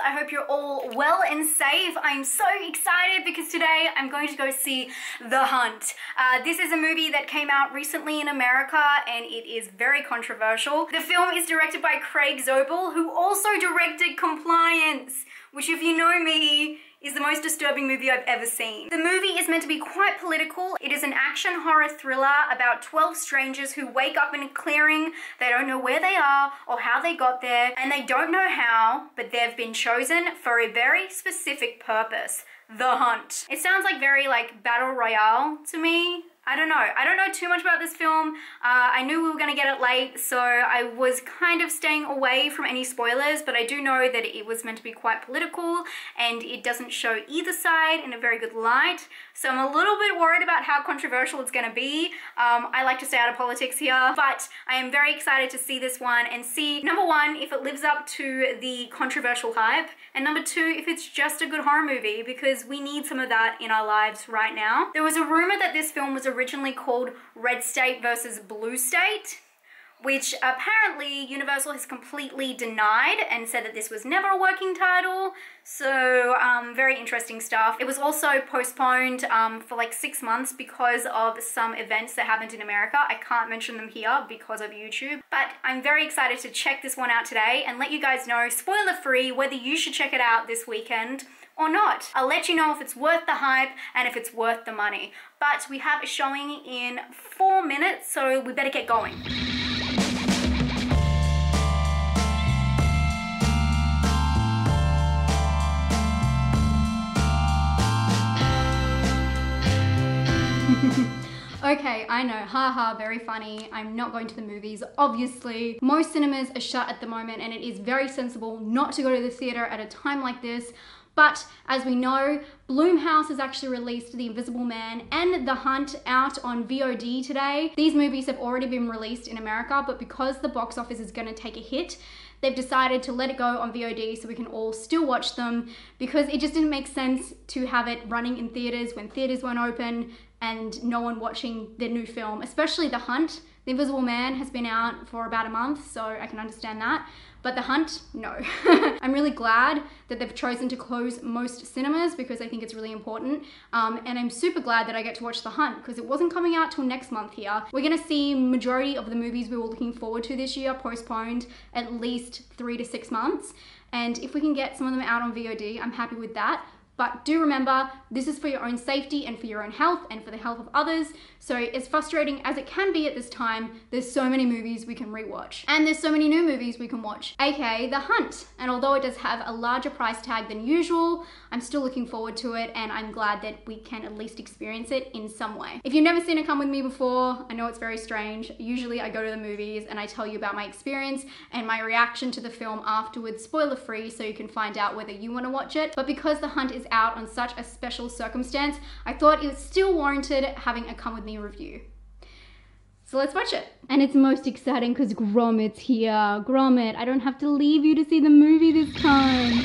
I hope you're all well and safe. I'm so excited because today I'm going to go see The Hunt. This is a movie that came out recently in America and it is very controversial. The film is directed by Craig Zobel, who also directed Compliance, which, if you know me, is the most disturbing movie I've ever seen. The movie is meant to be quite political. It is an action horror thriller about 12 strangers who wake up in a clearing. They don't know where they are or how they got there, and they don't know how, but they've been chosen for a very specific purpose: the hunt. It sounds like very battle royale to me. I don't know too much about this film. I knew we were gonna get it late, so I was kind of staying away from any spoilers, but I do know that it was meant to be quite political and it doesn't show either side in a very good light. So I'm a little bit worried about how controversial it's gonna be. I like to stay out of politics here, but I am very excited to see this one and see, number one, if it lives up to the controversial hype, and number two, if it's just a good horror movie, because we need some of that in our lives right now. There was a rumor that this film was originally called Red State versus Blue State, which apparently Universal has completely denied and said that this was never a working title. So very interesting stuff. It was also postponed for 6 months because of some events that happened in America. I can't mention them here because of YouTube, but I'm very excited to check this one out today and let you guys know, spoiler free, whether you should check it out this weekend or not. I'll let you know if it's worth the hype and if it's worth the money. But we have a showing in 4 minutes, so we better get going. Okay, I know, haha, very funny. I'm not going to the movies, obviously. Most cinemas are shut at the moment and it is very sensible not to go to the theater at a time like this. But as we know, Blumhouse has actually released The Invisible Man and The Hunt out on VOD today. These movies have already been released in America, but because the box office is going to take a hit, they've decided to let it go on VOD so we can all still watch them, because it just didn't make sense to have it running in theaters when theaters weren't open and no one watching their new film, especially The Hunt. The Invisible Man has been out for about a month, so I can understand that. But The Hunt, no. I'm really glad that they've chosen to close most cinemas because I think it's really important. And I'm super glad that I get to watch The Hunt because it wasn't coming out till next month here. We're gonna see majority of the movies we were looking forward to this year postponed at least 3 to 6 months. And if we can get some of them out on VOD, I'm happy with that. But do remember, this is for your own safety and for your own health and for the health of others. So as frustrating as it can be at this time, there's so many movies we can rewatch. And there's so many new movies we can watch, aka The Hunt. And although it does have a larger price tag than usual, I'm still looking forward to it and I'm glad that we can at least experience it in some way. If you've never seen it come with me before, I know it's very strange. Usually I go to the movies and I tell you about my experience and my reaction to the film afterwards, spoiler free, so you can find out whether you want to watch it. But because The Hunt is out on such a special circumstance, I thought it was still warranted having a come with me review. So let's watch it. And it's most exciting because Gromit's here. Gromit, I don't have to leave you to see the movie this time.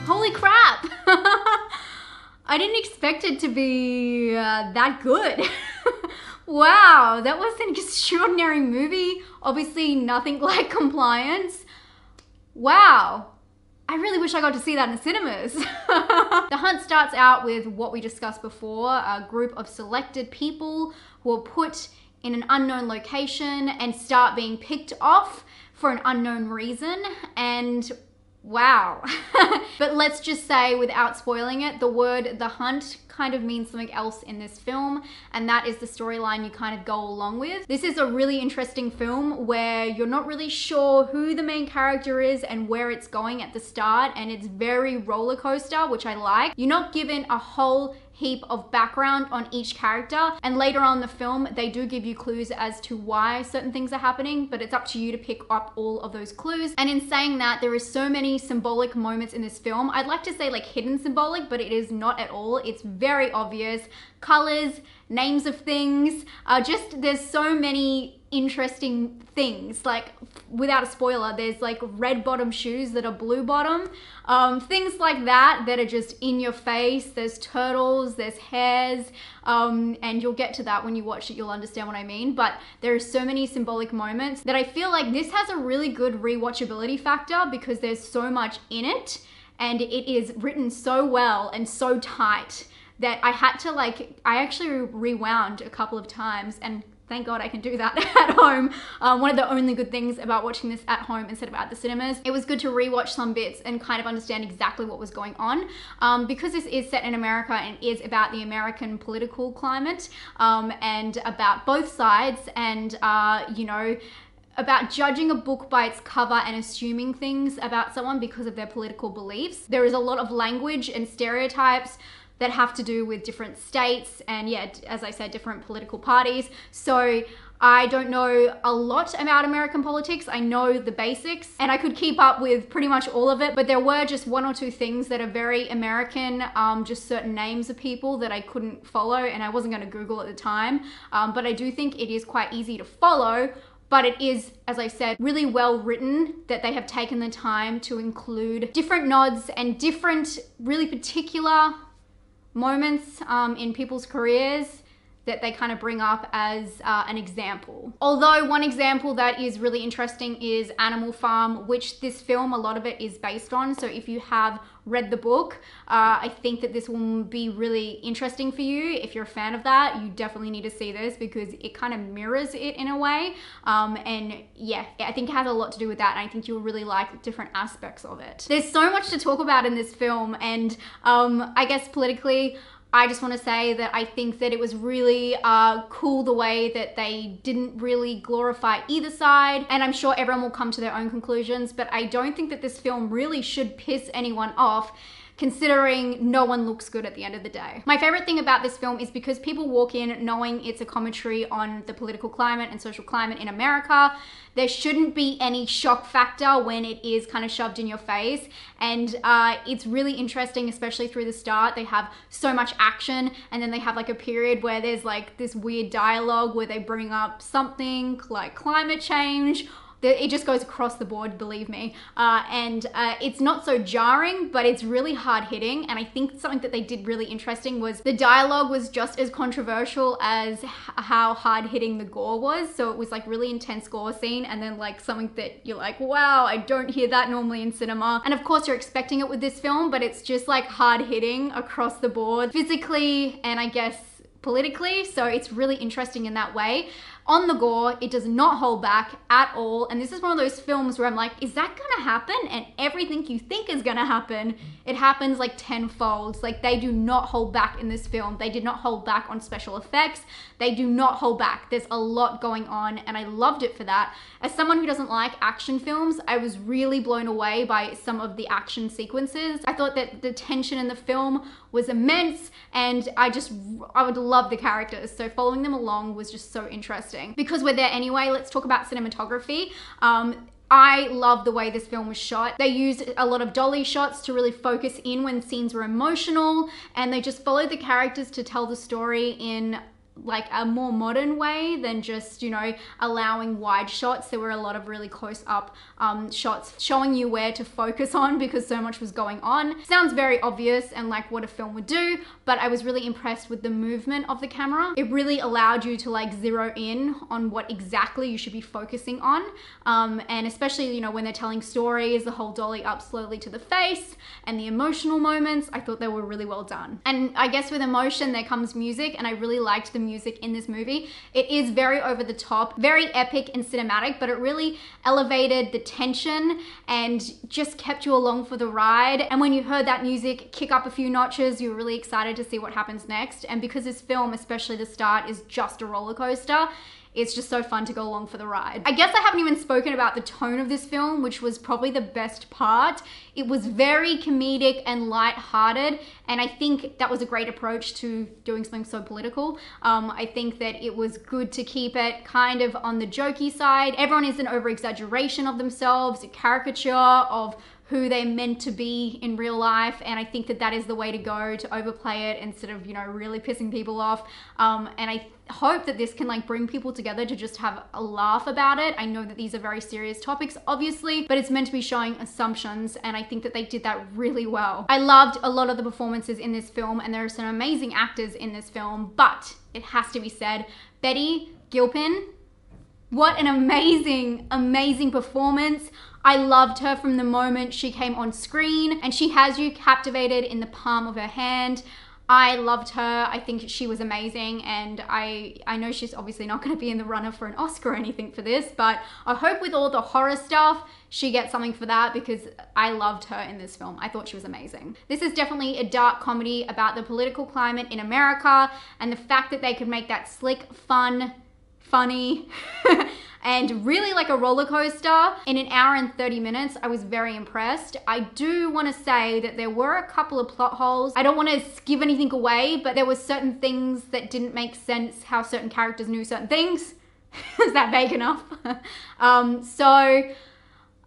Holy crap! I didn't expect it to be that good. Wow, that was an extraordinary movie. Obviously nothing like Compliance. Wow, I really wish I got to see that in the cinemas. The Hunt starts out with what we discussed before, a group of selected people who are put in an unknown location and start being picked off for an unknown reason, and wow. But let's just say, without spoiling it, the word The Hunt kind of means something else in this film, and that is the storyline you kind of go along with. This is a really interesting film where you're not really sure who the main character is and where it's going at the start, and it's very roller coaster, which I like. You're not given a whole heap of background on each character, and later on in the film they do give you clues as to why certain things are happening, but it's up to you to pick up all of those clues. And in saying that, there is so many symbolic moments in this film. I'd like to say hidden symbolic, but it is not at all. It's very obvious. Colors, names of things, just there's so many interesting things. Like, without a spoiler, there's like red bottom shoes that are blue bottom, things like that that are just in your face. There's turtles, there's hares, and you'll get to that when you watch it, you'll understand what I mean. But there are so many symbolic moments that I feel like this has a really good rewatchability factor because there's so much in it and it is written so well and so tight that I had to I actually rewound a couple of times, and thank God I can do that at home. One of the only good things about watching this at home instead of at the cinemas. It was good to rewatch some bits and kind of understand exactly what was going on. Because this is set in America and is about the American political climate, and about both sides, and you know, about judging a book by its cover and assuming things about someone because of their political beliefs. There is a lot of language and stereotypes that have to do with different states and, yeah, as I said, different political parties. So I don't know a lot about American politics. I know the basics and I could keep up with pretty much all of it, but there were just one or two things that are very American, just certain names of people that I couldn't follow and I wasn't going to Google at the time. But I do think it is quite easy to follow. But it is, as I said, really well written that they have taken the time to include different nods and different really particular moments in people's careers that they kind of bring up as an example. Although one example that is really interesting is Animal Farm, which this film, a lot of it is based on. So if you have read the book, I think that this will be really interesting for you. If you're a fan of that, you definitely need to see this because it kind of mirrors it in a way. And yeah, I think it has a lot to do with that. And I think you'll really like different aspects of it. There's so much to talk about in this film. And I guess politically, I just want to say that I think that it was really cool the way that they didn't really glorify either side, and I'm sure everyone will come to their own conclusions, but I don't think that this film really should piss anyone off, considering no one looks good at the end of the day. My favorite thing about this film is because people walk in knowing it's a commentary on the political climate and social climate in America, there shouldn't be any shock factor when it is kind of shoved in your face. And it's really interesting, especially through the start. They have so much action and then they have like a period where there's like this weird dialogue where they bring up something like climate change. It just goes across the board, believe me. And it's not so jarring, but it's really hard hitting. And I think something that they did really interesting was the dialogue was just as controversial as how hard hitting the gore was. So it was like really intense gore scene and then like something that you're like, wow, I don't hear that normally in cinema. And of course you're expecting it with this film, but it's just like hard hitting across the board, physically and I guess politically. So it's really interesting in that way. On the gore, it does not hold back at all. And this is one of those films where I'm like, is that gonna happen? And everything you think is gonna happen, it happens like tenfold. Like they do not hold back in this film. They did not hold back on special effects. They do not hold back. There's a lot going on and I loved it for that. As someone who doesn't like action films, I was really blown away by some of the action sequences. I thought that the tension in the film was immense and I would love the characters. So following them along was just so interesting. Because we're there anyway, let's talk about cinematography. I love the way this film was shot. They used a lot of dolly shots to really focus in when scenes were emotional, and they just followed the characters to tell the story in like a more modern way than just, you know, allowing wide shots. There were a lot of really close up shots showing you where to focus on because so much was going on. Sounds very obvious and like what a film would do, but I was really impressed with the movement of the camera. It really allowed you to like zero in on what exactly you should be focusing on. And especially, you know, when they're telling stories, the whole dolly up slowly to the face and the emotional moments, I thought they were really well done. And I guess with emotion, there comes music, and I really liked the music in this movie. It is very over the top, very epic and cinematic, but it really elevated the tension and just kept you along for the ride. And when you heard that music kick up a few notches, you were really excited to see what happens next. And because this film, especially the start, is just a roller coaster, it's just so fun to go along for the ride. I guess I haven't even spoken about the tone of this film, which was probably the best part. It was very comedic and light-hearted, and I think that was a great approach to doing something so political. I think that it was good to keep it kind of on the jokey side. Everyone is an over-exaggeration of themselves, a caricature of who they're meant to be in real life, and I think that that is the way to go, to overplay it instead of, you know, really pissing people off. And I hope that this can like bring people together to just have a laugh about it. I know that these are very serious topics, obviously, but it's meant to be showing assumptions, and I think that they did that really well. I loved a lot of the performances in this film, and there are some amazing actors in this film, but it has to be said, Betty Gilpin, what an amazing, amazing performance. I loved her from the moment she came on screen, and she has you captivated in the palm of her hand. I loved her. I think she was amazing, and I know she's obviously not going to be in the runner for an Oscar or anything for this, but I hope with all the horror stuff, she gets something for that, because I loved her in this film. I thought she was amazing. This is definitely a dark comedy about the political climate in America, and the fact that they could make that slick, fun, funny, and really like a roller coaster in an hour and 30 minutes. I was very impressed. I do want to say that there were a couple of plot holes. I don't want to give anything away, but there were certain things that didn't make sense, how certain characters knew certain things. Is that vague enough? So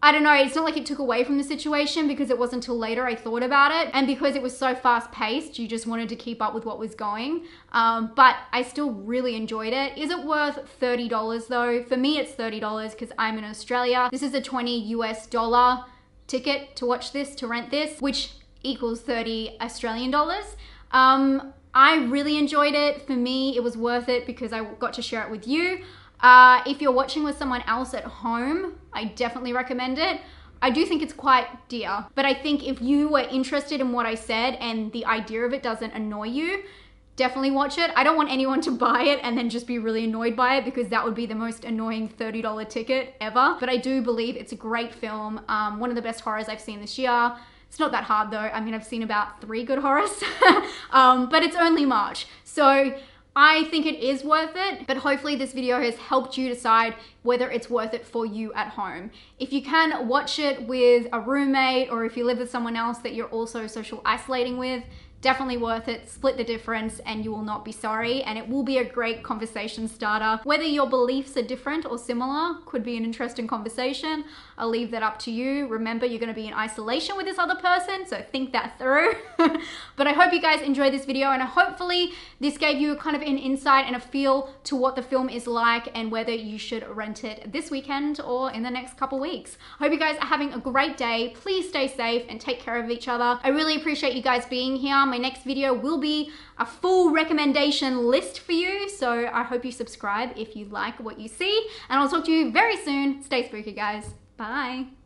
I don't know, it's not like it took away from the situation, because it wasn't until later I thought about it, and because it was so fast paced, you just wanted to keep up with what was going. But I still really enjoyed it. Is it worth $30 though? For me, it's $30 because I'm in Australia. This is a $20 US ticket to watch this, to rent this, which equals 30 Australian dollars. I really enjoyed it. For me, it was worth it because I got to share it with you. If you're watching with someone else at home, I definitely recommend it. I do think it's quite dear, but I think if you were interested in what I said and the idea of it doesn't annoy you, definitely watch it. I don't want anyone to buy it and then just be really annoyed by it, because that would be the most annoying $30 ticket ever. But I do believe it's a great film. One of the best horrors I've seen this year. It's not that hard though. I mean, I've seen about 3 good horrors, but it's only March. So I think it is worth it, but hopefully this video has helped you decide whether it's worth it for you at home. If you can watch it with a roommate, or if you live with someone else that you're also social isolating with, definitely worth it. Split the difference and you will not be sorry, and it will be a great conversation starter. Whether your beliefs are different or similar could be an interesting conversation. I'll leave that up to you. Remember, you're going to be in isolation with this other person, so think that through. But I hope you guys enjoyed this video, and hopefully this gave you kind of an insight and a feel to what the film is like, and whether you should rent it this weekend or in the next couple weeks. I hope you guys are having a great day. Please stay safe and take care of each other. I really appreciate you guys being here. My next video will be a full recommendation list for you, so I hope you subscribe if you like what you see, and I'll talk to you very soon. Stay spooky, guys. Bye.